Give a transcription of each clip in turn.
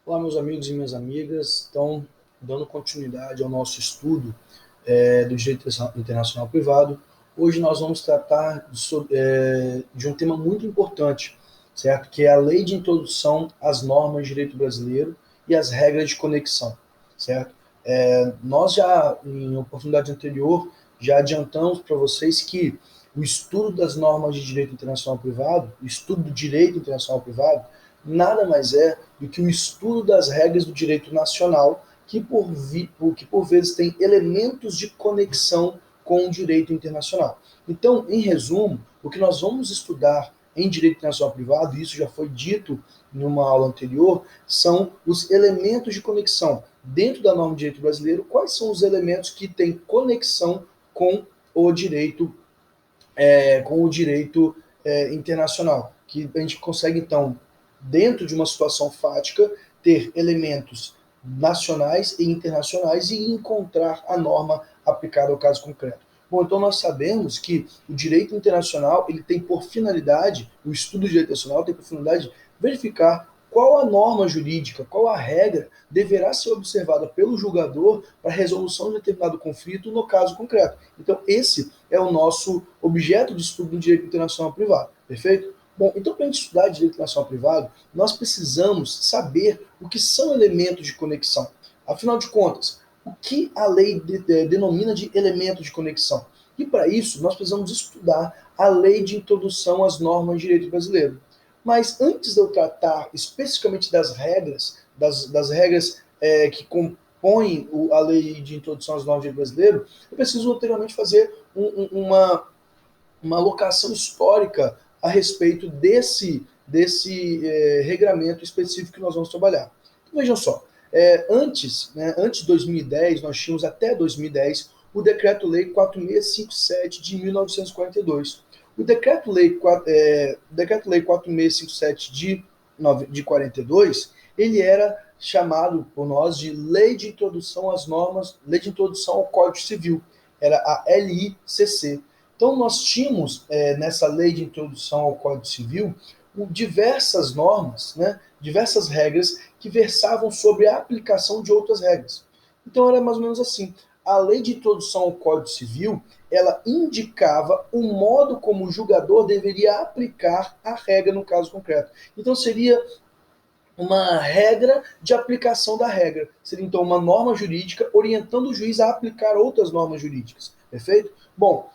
Olá, meus amigos e minhas amigas. Então, dando continuidade ao nosso estudo do direito internacional privado, hoje nós vamos tratar de um tema muito importante, certo? Que é a Lei de Introdução às Normas de Direito Brasileiro e as regras de conexão, certo? Nós já, em oportunidade anterior, já adiantamos para vocês que o estudo das normas de direito internacional privado, o estudo do direito internacional privado, nada mais é do que o estudo das regras do direito nacional, que por vezes tem elementos de conexão com o direito internacional. Então, em resumo, o que nós vamos estudar em direito internacional privado, e isso já foi dito em uma aula anterior, são os elementos de conexão. Dentro da norma de direito brasileiro, quais são os elementos que têm conexão com o direito, internacional? Que a gente consegue, então, dentro de uma situação fática, ter elementos nacionais e internacionais e encontrar a norma aplicada ao caso concreto. Bom, então nós sabemos que o direito internacional, ele tem por finalidade, o estudo do direito internacional tem por finalidade verificar qual a norma jurídica, qual a regra deverá ser observada pelo julgador para a resolução de determinado conflito no caso concreto. Então, esse é o nosso objeto de estudo do direito internacional privado, perfeito? Bom, então para a gente estudar direito internacional privado, nós precisamos saber o que são elementos de conexão. Afinal de contas, o que a lei denomina de elemento de conexão? E para isso, nós precisamos estudar a lei de introdução às normas de direito brasileiro. Mas antes de eu tratar especificamente das regras, das regras que compõem a lei de introdução às normas de direito brasileiro, eu preciso anteriormente fazer uma alocação histórica a respeito desse regramento específico que nós vamos trabalhar. Então, vejam só, antes de 2010, nós tínhamos até 2010 o Decreto-Lei 4657 de 1942. O Decreto-Lei 4657 de 42, ele era chamado por nós de Lei de Introdução às Normas, Lei de Introdução ao Código Civil, era a LICC. Então, nós tínhamos, nessa lei de introdução ao Código Civil, diversas normas, né, diversas regras que versavam sobre a aplicação de outras regras. Então, era mais ou menos assim. A lei de introdução ao Código Civil, ela indicava o modo como o julgador deveria aplicar a regra no caso concreto. Então, seria uma regra de aplicação da regra. Seria, então, uma norma jurídica orientando o juiz a aplicar outras normas jurídicas. Perfeito? Bom,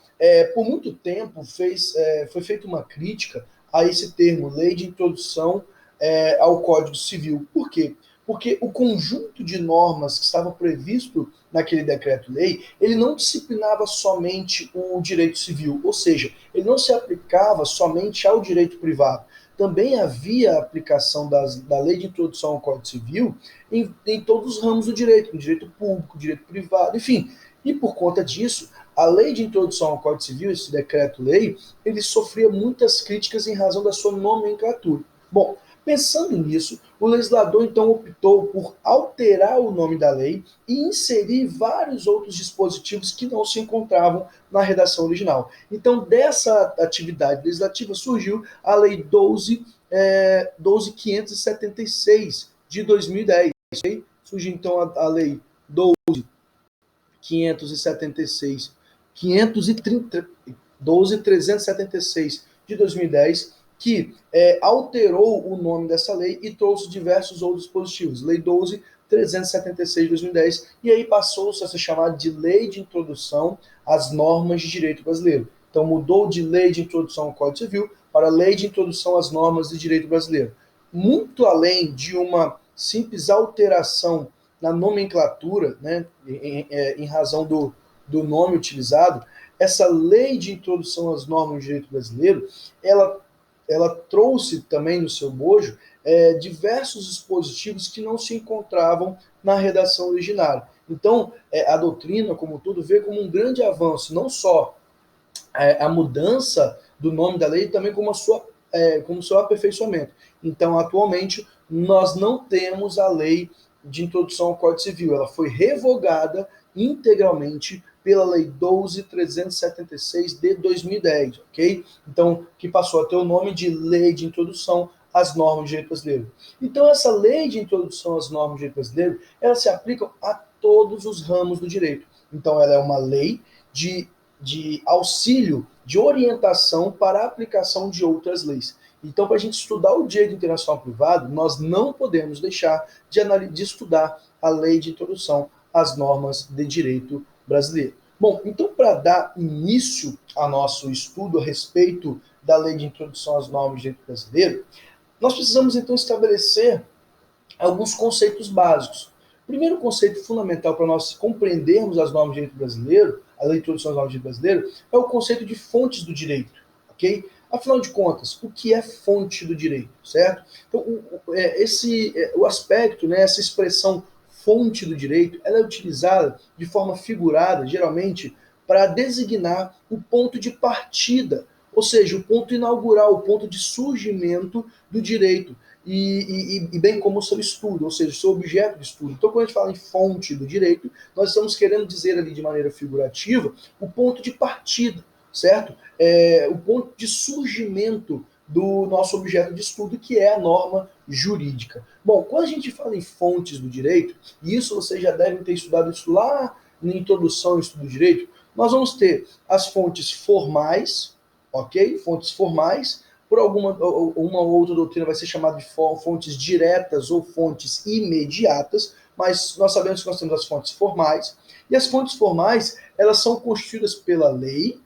por muito tempo foi feita uma crítica a esse termo, lei de introdução ao Código Civil. Por quê? Porque o conjunto de normas que estava previsto naquele decreto-lei, ele não disciplinava somente o direito civil, ou seja, ele não se aplicava somente ao direito privado. Também havia a aplicação da lei de introdução ao Código Civil em todos os ramos do direito, no direito público, direito privado, enfim. E por conta disso, a lei de introdução ao Código Civil, esse decreto-lei, ele sofria muitas críticas em razão da sua nomenclatura. Bom, pensando nisso, o legislador então optou por alterar o nome da lei e inserir vários outros dispositivos que não se encontravam na redação original. Então, dessa atividade legislativa surgiu a Lei 12.576 de 2010. Surgiu então a Lei 12.576 12.376 de 2010, que alterou o nome dessa lei e trouxe diversos outros dispositivos. Lei 12.376 de 2010, e aí passou-se a ser chamada de Lei de Introdução às Normas de Direito Brasileiro. Então mudou de Lei de Introdução ao Código Civil para Lei de Introdução às Normas de Direito Brasileiro. Muito além de uma simples alteração na nomenclatura, né, em razão do nome utilizado, essa lei de introdução às normas do direito brasileiro, ela trouxe também no seu bojo diversos dispositivos que não se encontravam na redação originária. Então, a doutrina, como tudo, vê como um grande avanço, não só a mudança do nome da lei, também como o seu aperfeiçoamento. Então, atualmente, nós não temos a lei de introdução ao Código Civil. Ela foi revogada integralmente pela Lei 12.376 de 2010, ok? Então, que passou a ter o nome de Lei de Introdução às normas de direito brasileiro. Então, essa lei de introdução às normas de direito brasileiro, ela se aplica a todos os ramos do direito. Então, ela é uma lei de auxílio, de orientação para a aplicação de outras leis. Então, para a gente estudar o direito internacional privado, nós não podemos deixar de estudar a lei de introdução às normas de direito brasileiro. Bom, então, para dar início ao nosso estudo a respeito da lei de introdução às normas de direito brasileiro, nós precisamos, então, estabelecer alguns conceitos básicos. O primeiro conceito fundamental para nós compreendermos as normas de direito brasileiro, a lei de introdução às normas de direito brasileiro, é o conceito de fontes do direito, ok? Afinal de contas, o que é fonte do direito, certo? Então, o aspecto, né, essa expressão fonte do direito, ela é utilizada de forma figurada, geralmente, para designar o ponto de partida, ou seja, o ponto inaugural, o ponto de surgimento do direito, e bem como o seu estudo, ou seja, o seu objeto de estudo. Então, quando a gente fala em fonte do direito, nós estamos querendo dizer ali de maneira figurativa o ponto de partida, certo? O ponto de surgimento do nosso objeto de estudo, que é a norma jurídica. Bom, quando a gente fala em fontes do direito, e isso vocês já devem ter estudado isso lá na introdução ao estudo do direito, nós vamos ter as fontes formais, ok? Fontes formais. Por uma ou outra doutrina vai ser chamada de fontes diretas ou fontes imediatas, mas nós sabemos que nós temos as fontes formais, e as fontes formais, elas são constituídas pela lei,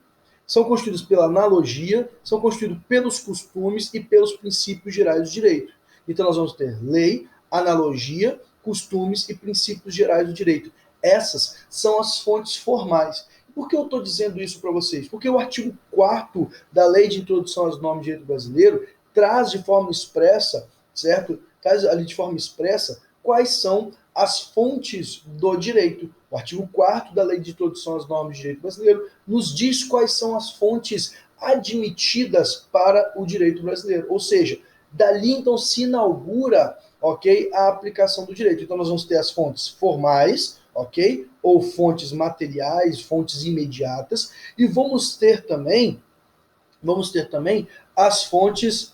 são constituídas pela analogia, são constituídas pelos costumes e pelos princípios gerais do direito. Então nós vamos ter lei, analogia, costumes e princípios gerais do direito. Essas são as fontes formais. Por que eu estou dizendo isso para vocês? Porque o artigo 4º da Lei de Introdução às Normas de Direito Brasileiro traz de forma expressa, certo? Traz ali de forma expressa quais são as fontes do direito. O artigo 4º da Lei de Introdução às Normas de Direito Brasileiro nos diz quais são as fontes admitidas para o direito brasileiro. Ou seja, dali então se inaugura, ok, a aplicação do direito. Então nós vamos ter as fontes formais, ok? Ou fontes materiais, fontes imediatas, e vamos ter também as fontes,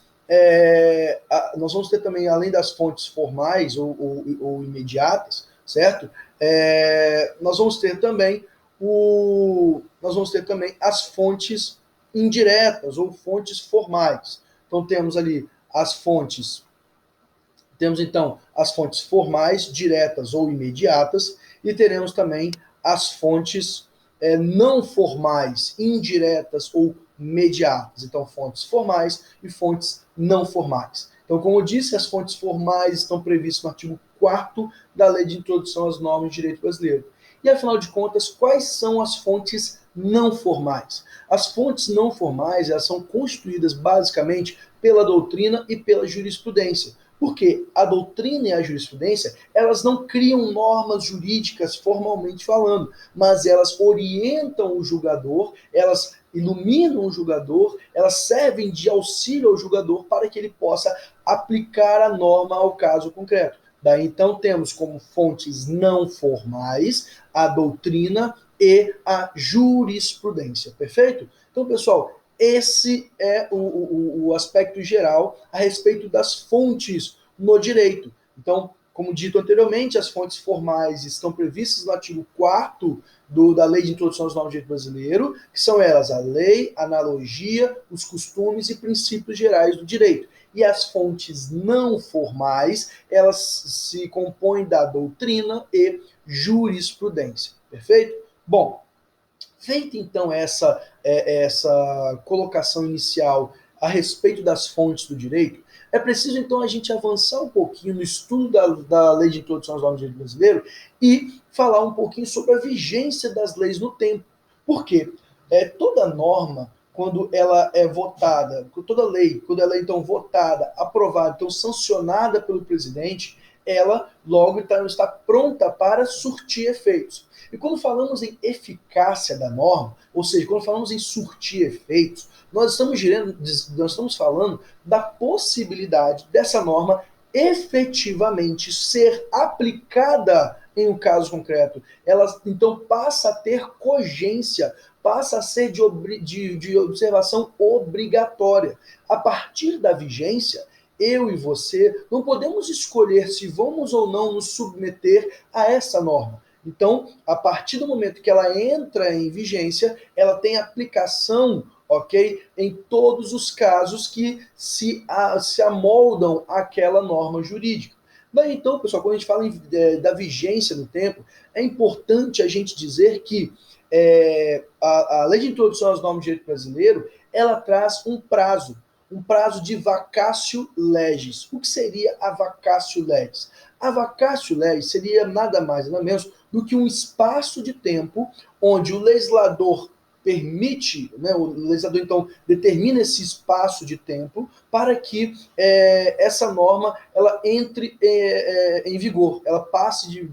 nós vamos ter também, além das fontes formais ou imediatas, certo? Nós vamos ter também as fontes indiretas ou fontes formais. Então temos ali temos então as fontes formais, diretas ou imediatas, e teremos também as fontes não formais, indiretas ou mediatas. Então, fontes formais e fontes não formais. Então, como eu disse, as fontes formais estão previstas no artigo 4º da Lei de Introdução às Normas de Direito Brasileiro. E, afinal de contas, quais são as fontes não formais? As fontes não formais, elas são constituídas basicamente pela doutrina e pela jurisprudência. Porque a doutrina e a jurisprudência, elas não criam normas jurídicas formalmente falando, mas elas orientam o julgador, elas iluminam o julgador, elas servem de auxílio ao julgador para que ele possa aplicar a norma ao caso concreto. Daí então temos como fontes não formais a doutrina e a jurisprudência, perfeito? Então, pessoal, esse é o aspecto geral a respeito das fontes no direito. Então, como dito anteriormente, as fontes formais estão previstas no artigo 4º da Lei de Introdução às Normas de Direito Brasileiro, que são elas a lei, a analogia, os costumes e princípios gerais do direito. E as fontes não formais, elas se compõem da doutrina e jurisprudência. Perfeito? Bom, feita então essa colocação inicial a respeito das fontes do direito, é preciso então a gente avançar um pouquinho no estudo da Lei de Introdução às Normas do Direito Brasileiro e falar um pouquinho sobre a vigência das leis no tempo. Por quê? Toda norma, quando ela é votada, toda lei, quando ela é então votada, aprovada, então sancionada pelo presidente, ela logo está pronta para surtir efeitos. E quando falamos em eficácia da norma, ou seja, quando falamos em surtir efeitos, nós estamos falando da possibilidade dessa norma efetivamente ser aplicada em um caso concreto. Ela então passa a ter cogência, passa a ser de observação obrigatória. A partir da vigência, eu e você não podemos escolher se vamos ou não nos submeter a essa norma. Então, a partir do momento que ela entra em vigência, ela tem aplicação, ok, em todos os casos que se amoldam àquela norma jurídica. Daí, então, pessoal, quando a gente fala da vigência no tempo, é importante a gente dizer que a Lei de Introdução às Normas de Direito Brasileiro, ela traz um prazo de vacatio legis. O que seria a vacatio legis? A vacatio legis seria nada mais nada menos do que um espaço de tempo onde o legislador permite, né, o legislador então determina esse espaço de tempo para que essa norma ela entre em vigor, ela passe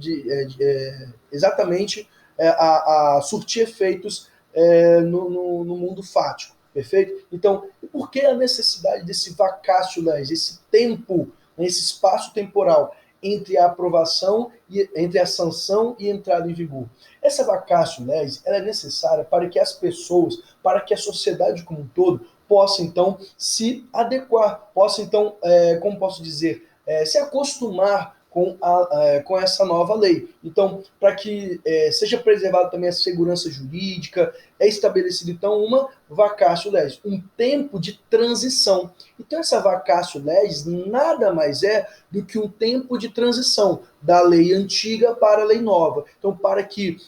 exatamente a surtir efeitos no mundo fático, perfeito? Então, por que a necessidade desse vacatio legis, esse tempo, né, esse espaço temporal entre a aprovação, entre a sanção e a entrada em vigor? Essa vacatio legis ela é necessária para que as pessoas, para que a sociedade como um todo, possa então se adequar, possa então, como posso dizer, se acostumar com essa nova lei. Então, para que seja preservada também a segurança jurídica, é estabelecido, então, uma vacatio legis, um tempo de transição. Então, essa vacatio legis nada mais é do que um tempo de transição da lei antiga para a lei nova. Então, para que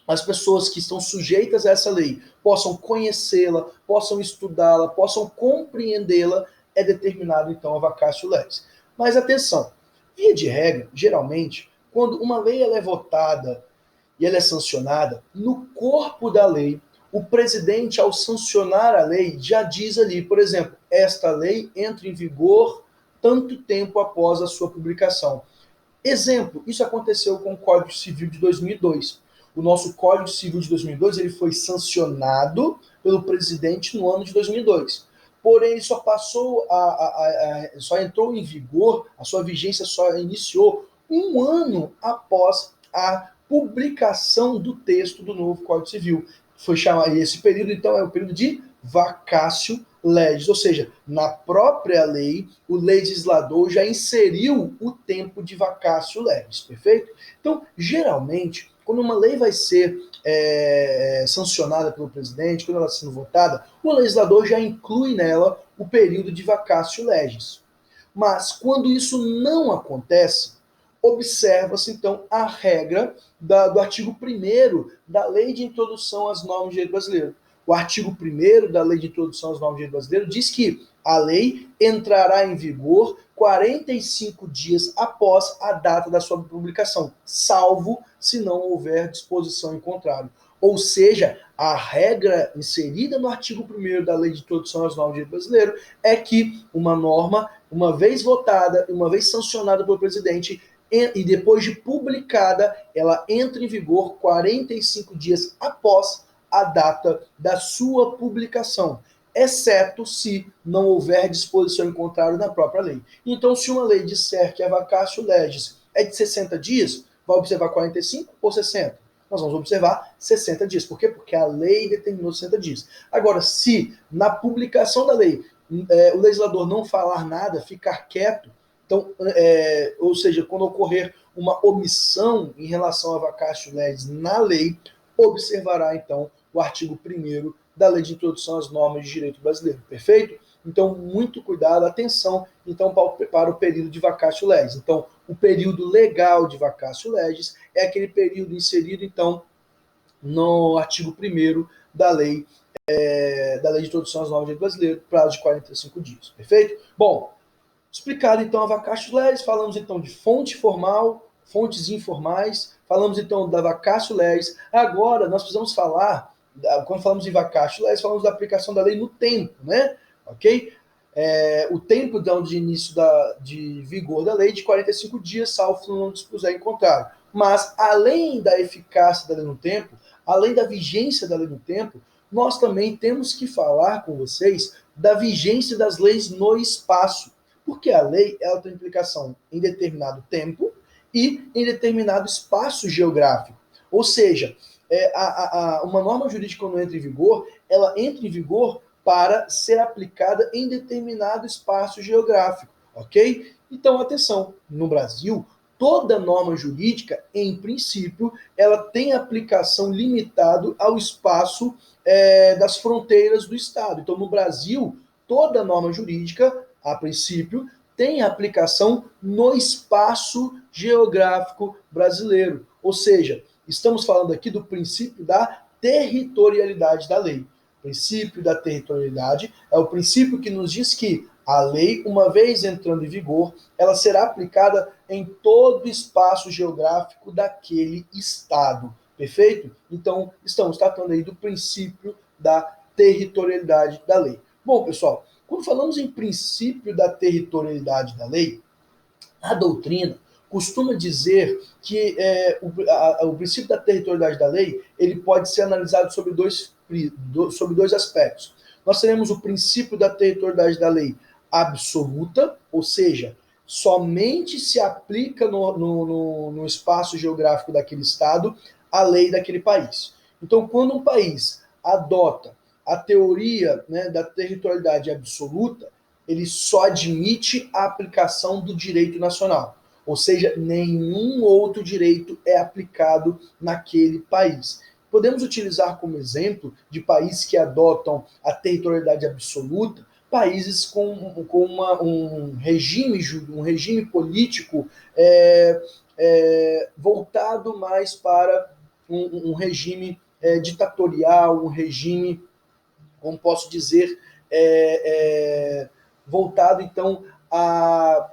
as pessoas que estão sujeitas a essa lei possam conhecê-la, possam estudá-la, possam compreendê-la, é determinado, então, a vacatio legis. Mas atenção, via de regra, geralmente, quando uma lei ela é votada e ela é sancionada, no corpo da lei, o presidente, ao sancionar a lei, já diz ali, por exemplo, esta lei entra em vigor tanto tempo após a sua publicação. Exemplo, isso aconteceu com o Código Civil de 2002. O nosso Código Civil de 2002 ele foi sancionado pelo presidente no ano de 2002. Porém, ele só só entrou em vigor, a sua vigência só iniciou um ano após a publicação do texto do novo Código Civil. Foi chamado, esse período, então, é o período de vacatio legis, ou seja, na própria lei, o legislador já inseriu o tempo de vacatio legis, perfeito? Então, geralmente, quando uma lei vai ser sancionada pelo presidente, quando ela está sendo votada, o legislador já inclui nela o período de vacatio legis. Mas, quando isso não acontece, observa-se, então, a regra do artigo 1º da Lei de Introdução às Normas de Direito Brasileiro. O artigo 1º da Lei de Introdução às Normas de Direito Brasileiro diz que a lei entrará em vigor 45 dias após a data da sua publicação, salvo se não houver disposição em contrário. Ou seja, a regra inserida no artigo 1º da Lei de Introdução às Normas de Direito Brasileiro é que uma norma, uma vez votada, uma vez sancionada pelo presidente, e depois de publicada, ela entra em vigor 45 dias após a data da sua publicação, exceto se não houver disposição em contrário na própria lei. Então, se uma lei disser que a vacatio legis é de 60 dias, vai observar 45 ou 60? Nós vamos observar 60 dias. Por quê? Porque a lei determinou 60 dias. Agora, se na publicação da lei o legislador não falar nada, ficar quieto, então, ou seja, quando ocorrer uma omissão em relação a vacatio legis na lei, observará, então, o artigo 1º da Lei de Introdução às Normas de Direito Brasileiro, perfeito? Então, muito cuidado, atenção, então, para o período de vacatio legis. Então, o período legal de vacatio legis é aquele período inserido, então, no artigo 1º da Lei de Introdução às Normas de Direito Brasileiro, prazo de 45 dias, perfeito? Bom, explicado então a vacatio legis, falamos então de fonte formal, fontes informais, falamos então da vacatio legis. Agora nós precisamos falar, quando falamos de vacatio legis, falamos da aplicação da lei no tempo, né? Ok? O tempo de início de vigor da lei de 45 dias, salvo não dispuser em contrário. Mas, além da eficácia da lei no tempo, além da vigência da lei no tempo, nós também temos que falar com vocês da vigência das leis no espaço. Porque a lei ela tem implicação em determinado tempo e em determinado espaço geográfico. Ou seja, uma norma jurídica, quando entra em vigor, ela entra em vigor para ser aplicada em determinado espaço geográfico, ok? Então, atenção, no Brasil, toda norma jurídica, em princípio, ela tem aplicação limitada ao espaço das fronteiras do Estado. Então, no Brasil, toda norma jurídica, a princípio, tem aplicação no espaço geográfico brasileiro. Ou seja, estamos falando aqui do princípio da territorialidade da lei. O princípio da territorialidade é o princípio que nos diz que a lei, uma vez entrando em vigor, ela será aplicada em todo o espaço geográfico daquele estado. Perfeito? Então, estamos tratando aí do princípio da territorialidade da lei. Bom, pessoal, quando falamos em princípio da territorialidade da lei, a doutrina costuma dizer que o princípio da territorialidade da lei ele pode ser analisado sobre dois aspectos. Nós teremos o princípio da territorialidade da lei absoluta, ou seja, somente se aplica no espaço geográfico daquele estado a lei daquele país. Então, quando um país adota a teoria, né, da territorialidade absoluta, ele só admite a aplicação do direito nacional. Ou seja, nenhum outro direito é aplicado naquele país. Podemos utilizar como exemplo de países que adotam a territorialidade absoluta, países com um regime político voltado mais para um regime ditatorial, um regime, como posso dizer, voltado, então, à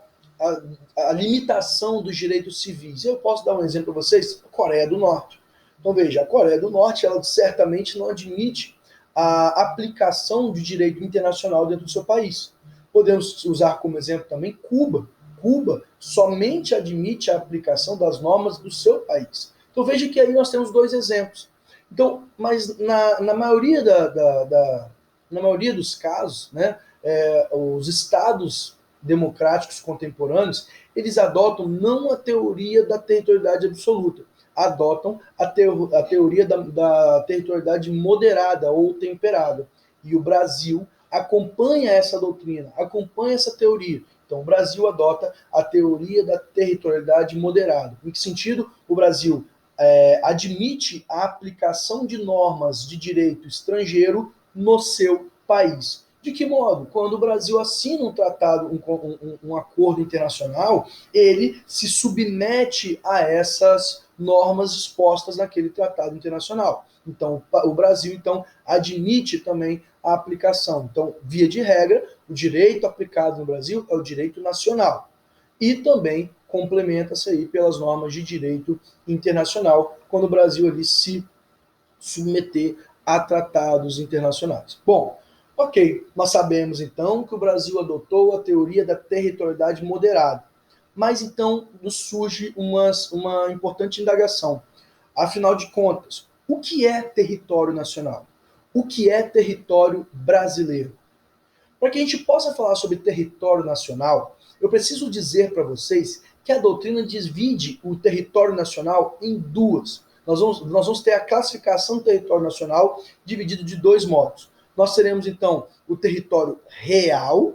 limitação dos direitos civis. Eu posso dar um exemplo para vocês? A Coreia do Norte. Então, veja, a Coreia do Norte, ela certamente não admite a aplicação de direito internacional dentro do seu país. Podemos usar como exemplo também Cuba. Cuba somente admite a aplicação das normas do seu país. Então, veja que aí nós temos dois exemplos. Então, mas na maioria na maioria dos casos, né, os estados democráticos contemporâneos, eles adotam não a teoria da territorialidade absoluta, adotam a teoria da territorialidade moderada ou temperada. E o Brasil acompanha essa doutrina, acompanha essa teoria. Então, o Brasil adota a teoria da territorialidade moderada. Em que sentido? O Brasil admite a aplicação de normas de direito estrangeiro no seu país. De que modo? Quando o Brasil assina um tratado, um acordo internacional, ele se submete a essas normas expostas naquele tratado internacional. Então, o Brasil, então, admite também a aplicação. Então, via de regra, o direito aplicado no Brasil é o direito nacional. E também complementa-se aí pelas normas de direito internacional, quando o Brasil ali se submeter a tratados internacionais. Bom, ok, nós sabemos então que o Brasil adotou a teoria da territorialidade moderada. Mas então nos surge uma importante indagação. Afinal de contas, o que é território nacional? O que é território brasileiro? Para que a gente possa falar sobre território nacional, eu preciso dizer para vocês que a doutrina divide o território nacional em duas. Nós vamos ter a classificação do território nacional dividido de dois modos. Nós teremos, então, o território real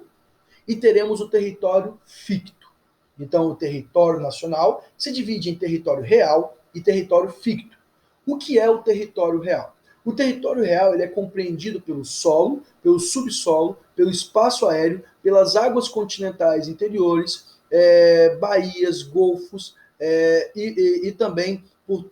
e teremos o território ficto. Então, o território nacional se divide em território real e território ficto. O que é o território real? O território real ele é compreendido pelo solo, pelo subsolo, pelo espaço aéreo, pelas águas continentais interiores, baías, golfos e também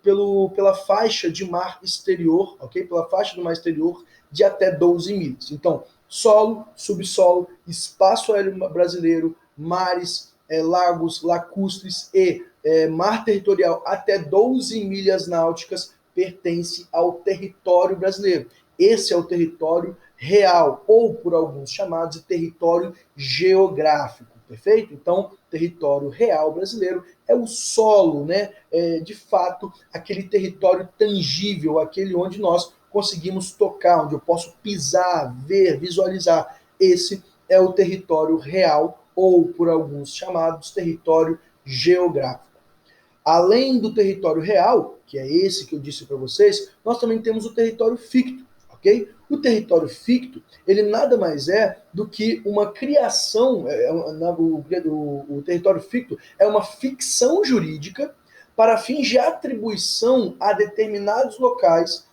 pela faixa de mar exterior, ok? Pela faixa do mar exterior de até 12 milhas. Então, solo, subsolo, espaço aéreo brasileiro, mares, lagos, lacustres e mar territorial até 12 milhas náuticas pertence ao território brasileiro. Esse é o território real, ou por alguns chamados de território geográfico, perfeito? Então, território real brasileiro é o solo, né? De fato, aquele território tangível, aquele onde nós conseguimos tocar, onde eu posso pisar, ver, visualizar. Esse é o território real, ou por alguns chamados território geográfico. Além do território real, que é esse que eu disse para vocês, nós também temos o território ficto, ok? O território ficto, ele nada mais é do que uma criação, o território ficto é uma ficção jurídica para fins de atribuição a determinados locais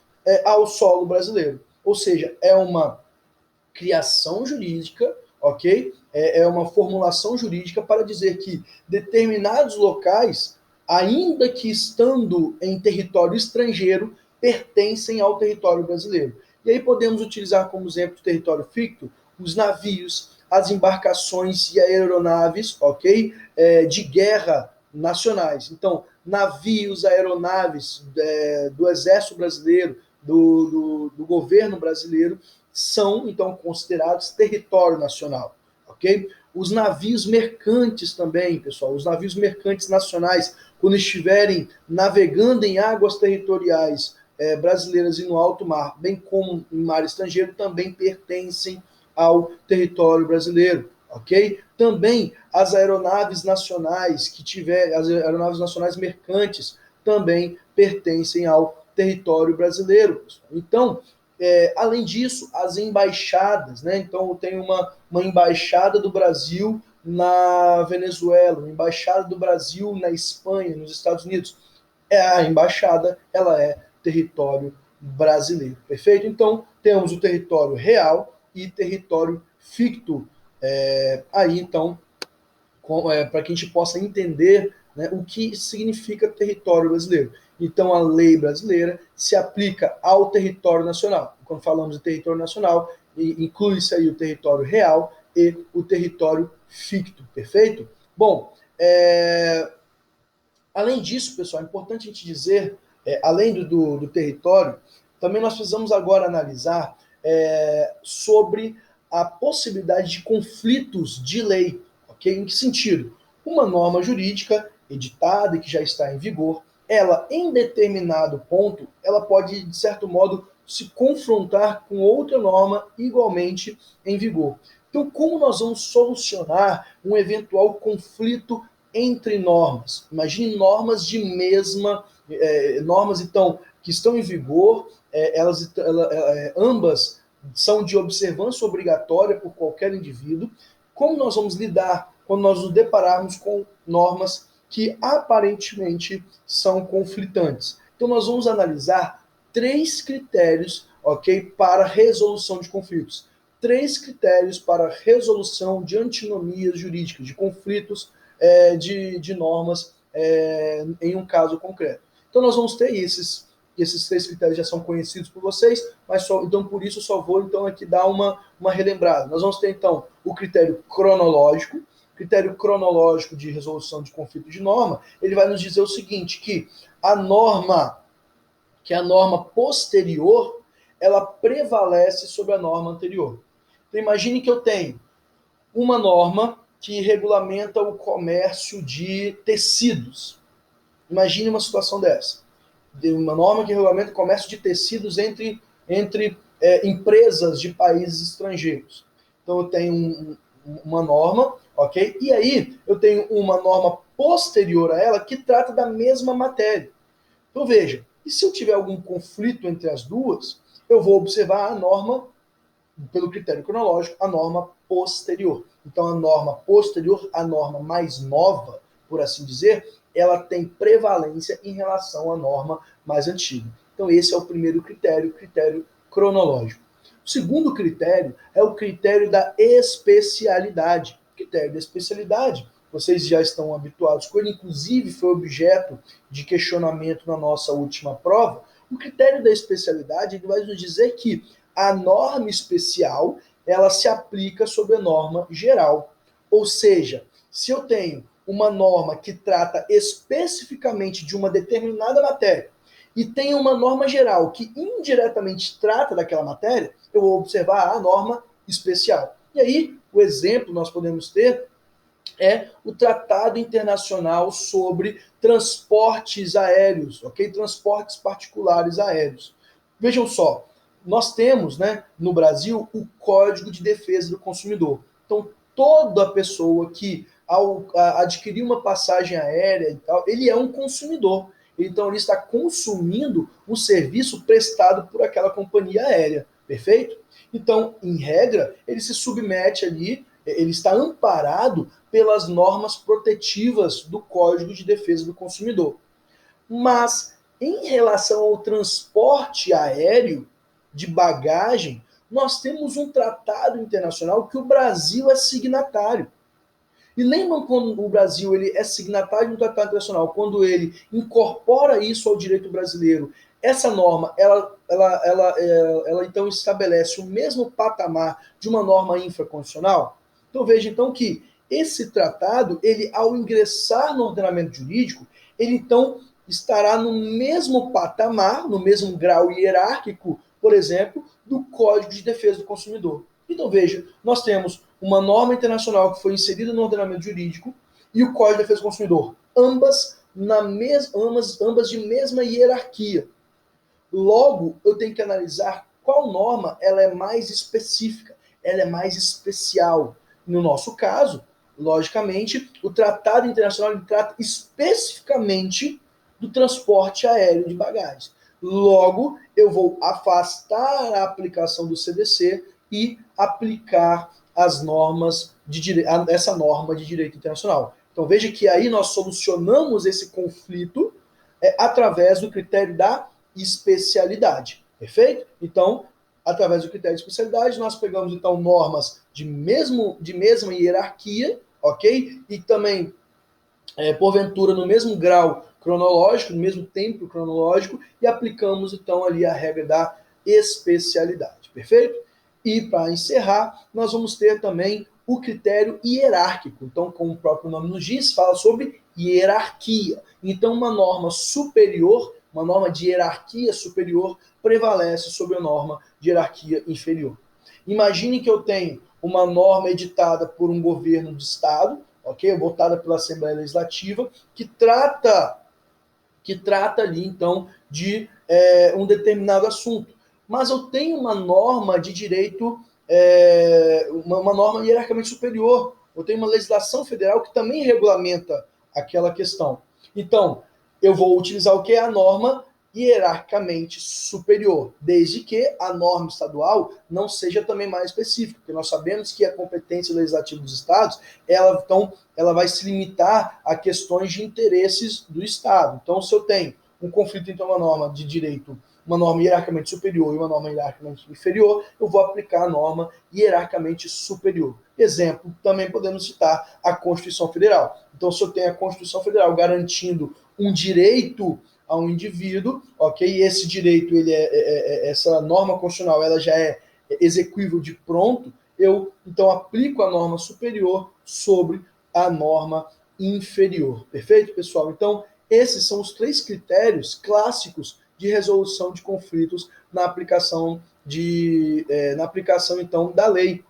ao solo brasileiro. Ou seja, é uma criação jurídica, ok? É uma formulação jurídica para dizer que determinados locais, ainda que estando em território estrangeiro, pertencem ao território brasileiro. E aí podemos utilizar como exemplo do território ficto os navios, as embarcações e aeronaves, ok? De guerra nacionais. Então, navios, aeronaves do Exército Brasileiro, do governo brasileiro, são, então, considerados território nacional, ok? Os navios mercantes também, pessoal, os navios mercantes nacionais, quando estiverem navegando em águas territoriais brasileiras e no alto mar, bem como em mar estrangeiro, também pertencem ao território brasileiro, ok? Também as aeronaves nacionais que tiver, as aeronaves nacionais mercantes também pertencem ao território brasileiro. Então, além disso, as embaixadas, né? Então, eu tenho uma embaixada do Brasil na Venezuela, uma embaixada do Brasil na Espanha, nos Estados Unidos. A embaixada, ela é território brasileiro, perfeito? Então, temos o território real e território ficto. Aí, então, para que a gente possa entender, né, o que significa território brasileiro. Então, a lei brasileira se aplica ao território nacional. Quando falamos de território nacional, inclui-se aí o território real e o território ficto, perfeito? Bom, além disso, pessoal, é importante a gente dizer, além do território, também nós precisamos agora analisar sobre a possibilidade de conflitos de lei. Okay? Em que sentido? Uma norma jurídica editada e que já está em vigor, ela, em determinado ponto, ela pode, de certo modo, se confrontar com outra norma igualmente em vigor. Então, como nós vamos solucionar um eventual conflito entre normas? Imagine normas de mesma, normas, então, que estão em vigor, ambas são de observância obrigatória por qualquer indivíduo. Como nós vamos lidar quando nós nos depararmos com normas que aparentemente são conflitantes? Então, nós vamos analisar 3 critérios, ok, para resolução de conflitos. 3 critérios para resolução de antinomias jurídicas, de conflitos de normas em um caso concreto. Então, nós vamos ter esses 3 critérios já são conhecidos por vocês, mas então por isso só vou então aqui dar uma relembrada. Nós vamos ter então o critério cronológico. O critério cronológico de resolução de conflito de norma, ele vai nos dizer o seguinte, que a norma posterior, ela prevalece sobre a norma anterior. Então imagine que eu tenho uma norma que regulamenta o comércio de tecidos. Imagine uma situação dessa. Uma norma que regulamenta o comércio de tecidos entre empresas de países estrangeiros. Então eu tenho uma norma, ok? E aí eu tenho uma norma posterior a ela que trata da mesma matéria. Então veja, e se eu tiver algum conflito entre as duas, eu vou observar a norma, pelo critério cronológico, a norma posterior. Então a norma posterior, a norma mais nova, por assim dizer, ela tem prevalência em relação à norma mais antiga. Então esse é o primeiro critério, o critério cronológico. O segundo critério é o critério da especialidade. O critério da especialidade, vocês já estão habituados com ele, inclusive foi objeto de questionamento na nossa última prova. O critério da especialidade, ele vai nos dizer que a norma especial, ela se aplica sobre a norma geral. Ou seja, se eu tenho uma norma que trata especificamente de uma determinada matéria e tem uma norma geral que indiretamente trata daquela matéria, eu vou observar a norma especial. E aí, o exemplo nós podemos ter é o Tratado Internacional sobre Transportes Aéreos, ok? Transportes particulares aéreos. Vejam só, nós temos, né, no Brasil, o Código de Defesa do Consumidor. Então, toda pessoa que, ao adquirir uma passagem aérea e tal, ele é um consumidor. Então, ele está consumindo um serviço prestado por aquela companhia aérea. perfeito? Então, em regra, ele se submete ali, ele está amparado pelas normas protetivas do Código de Defesa do Consumidor. Mas, em relação ao transporte aéreo de bagagem, nós temos um tratado internacional que o Brasil é signatário. E lembram quando o Brasil ele é signatário de um tratado internacional, quando ele incorpora isso ao direito brasileiro, essa norma, ela então estabelece o mesmo patamar de uma norma infraconstitucional? Então veja então que esse tratado, ele ao ingressar no ordenamento jurídico, ele então estará no mesmo patamar, no mesmo grau hierárquico, por exemplo, do Código de Defesa do Consumidor. Então veja, nós temos uma norma internacional que foi inserida no ordenamento jurídico e o Código de Defesa do Consumidor, ambas de mesma hierarquia. Logo, eu tenho que analisar qual norma ela é mais específica, ela é mais especial. No nosso caso, logicamente, o Tratado Internacional ele trata especificamente do transporte aéreo de bagagens. Logo, eu vou afastar a aplicação do CDC e aplicar as normas essa norma de direito internacional. Então veja que aí nós solucionamos esse conflito através do critério da especialidade, perfeito? Então, através do critério de especialidade, nós pegamos então normas de mesma hierarquia, ok? E também, porventura, no mesmo grau cronológico, no mesmo tempo cronológico, e aplicamos então ali a regra da especialidade, perfeito? E para encerrar, nós vamos ter também o critério hierárquico. Então, como o próprio nome nos diz, fala sobre hierarquia. Então, uma norma superior, uma norma de hierarquia superior, prevalece sobre a norma de hierarquia inferior. Imagine que eu tenho uma norma editada por um governo de estado, ok? Votada pela Assembleia Legislativa, que trata ali, então, de um determinado assunto. Mas eu tenho uma norma de direito, uma norma hierarquicamente superior. Eu tenho uma legislação federal que também regulamenta aquela questão. Então, eu vou utilizar o que é a norma hierarquicamente superior, desde que a norma estadual não seja também mais específica, porque nós sabemos que a competência legislativa dos estados, ela vai se limitar a questões de interesses do estado. Então, se eu tenho um conflito entre uma norma de direito, uma norma hierarquicamente superior e uma norma hierarquicamente inferior, eu vou aplicar a norma hierarquicamente superior. Exemplo, também podemos citar a Constituição Federal. Então, se eu tenho a Constituição Federal garantindo um direito a um indivíduo, ok? E esse direito, essa norma constitucional, ela já é exequível de pronto, eu então aplico a norma superior sobre a norma inferior. Perfeito, pessoal? Então, esses são os 3 critérios clássicos de resolução de conflitos na aplicação então da lei.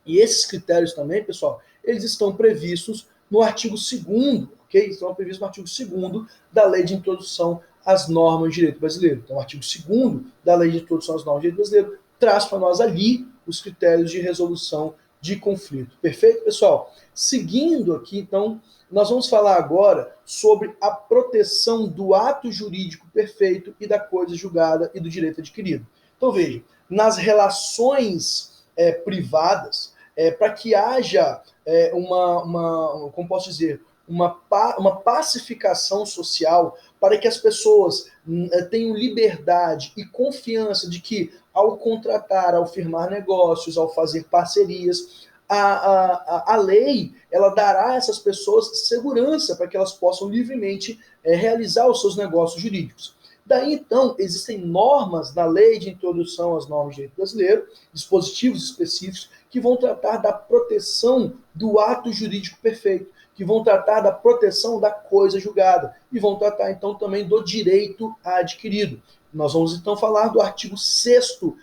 E esses critérios também, pessoal, eles estão previstos no artigo 2º, ok? Estão previstos no artigo 2º da Lei de Introdução às Normas de Direito Brasileiro. Então, o artigo 2º da Lei de Introdução às Normas de Direito Brasileiro traz para nós ali os critérios de resolução de conflito. Perfeito, pessoal? Seguindo aqui, então, nós vamos falar agora sobre a proteção do ato jurídico perfeito e da coisa julgada e do direito adquirido. Então, veja, nas relações privadas, para que haja como posso dizer, uma pacificação social, para que as pessoas tenham liberdade e confiança de que, ao contratar, ao firmar negócios, ao fazer parcerias, a lei ela dará a essas pessoas segurança para que elas possam livremente realizar os seus negócios jurídicos. Daí, então, existem normas na Lei de Introdução às Normas de Direito Brasileiro, dispositivos específicos, que vão tratar da proteção do ato jurídico perfeito, que vão tratar da proteção da coisa julgada, e vão tratar, então, também do direito adquirido. Nós vamos, então, falar do artigo 6º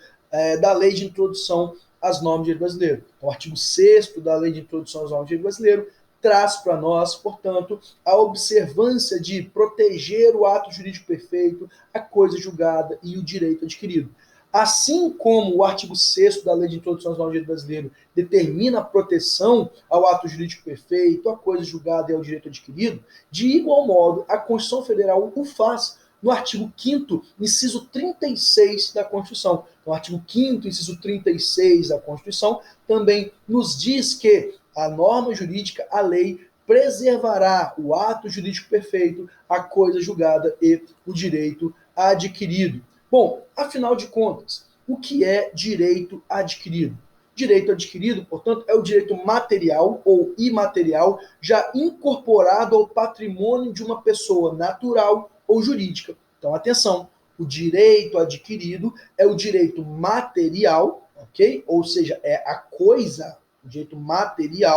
da Lei de Introdução às Normas de Direito Brasileiro. Então, o artigo 6º da Lei de Introdução às Normas de Direito Brasileiro traz para nós, portanto, a observância de proteger o ato jurídico perfeito, a coisa julgada e o direito adquirido. Assim como o artigo 6º da Lei de Introdução às Normas de Direito Brasileiro determina a proteção ao ato jurídico perfeito, à coisa julgada e ao direito adquirido, de igual modo, a Constituição Federal o faz. no artigo 5º, inciso 36 da Constituição. Então, o artigo 5º, inciso 36 da Constituição, também nos diz que a norma jurídica, a lei, preservará o ato jurídico perfeito, a coisa julgada e o direito adquirido. Bom, afinal de contas, o que é direito adquirido? Direito adquirido, portanto, é o direito material ou imaterial já incorporado ao patrimônio de uma pessoa natural ou jurídica. Então, atenção, o direito adquirido é o direito material, ok? Ou seja, é a coisa, o direito material